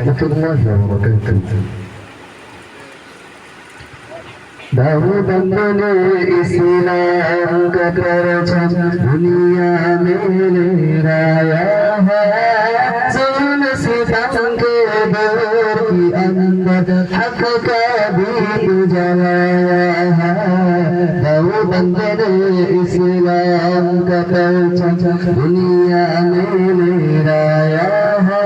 ورحمة الله وبركاته दाऊ बंदने इस्लाम का परचम दुनिया में लहराया है जुल्म सितम के दौर की अंदर हक का दीप जलाया है दाऊ बंदने इस्लाम का परचम दुनिया में लहराया है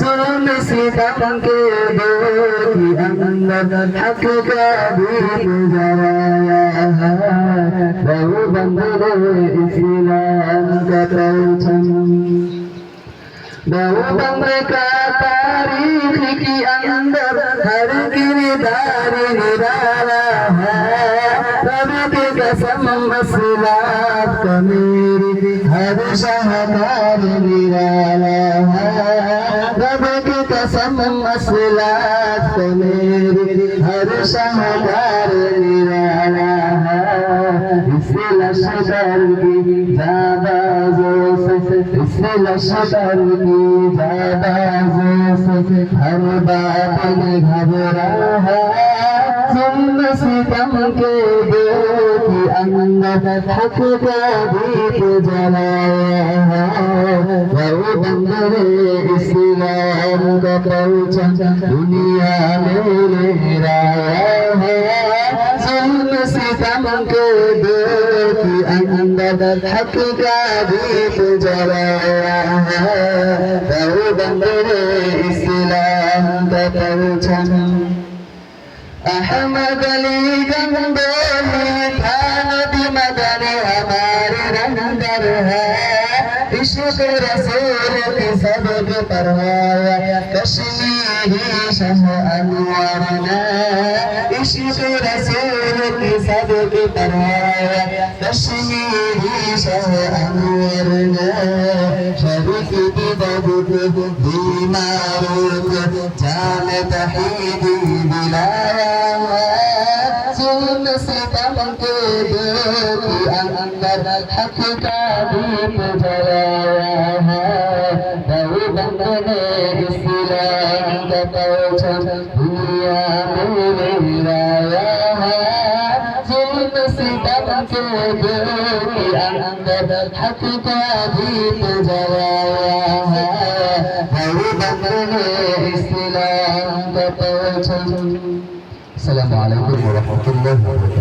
जुल्म सितम के दौर की अंदर हक का दीप जलाया है दाऊ बंदने इस्लाम का परचम दाऊ बंद का तारीख के अंदर हर किरदार निराला है रब की कसम मसलात का मेरी हर शाहकार निराला है रब की कसम मसलात का मेरी हर शाहकार निराला है इससे लश्कर की ज्यादा जोश इससे लश्कर की ज्यादा जोश हर बात में घबरा है जुल्म सितम के दिल के अंदर हक का दीप जलाया है दाऊ बंदने इस्लाम का परचम दुनिया में लहराया है जुल्म सितम के दिल के अंदर हक का दीप जलाया है दाऊ बंदने इस्लाम का परचम अहमद अली गंगोली था नबी मदनी हमारे रंदर है इश्क रसूल की सबके परवाया कश्मीरी शाह अनवर ने इश्क रसूल की सबके परवाया कश्मीरी शाह अनवर ने शरीफ की बदुक बीमारों को जान तहीदी बिलाया जुल्म सितम के दिल के अंदर हक का दीप जलाया है दाऊ बंदने इस्लाम का परचम दुनिया में लहराया है जुल्म सितम के दिल के अंदर हक का दीप जलाया है दाऊ बंदने इस्लाम का परचम। अस्सलामु अलैकुम व रहमतुल्लाहि व बरकातुहू।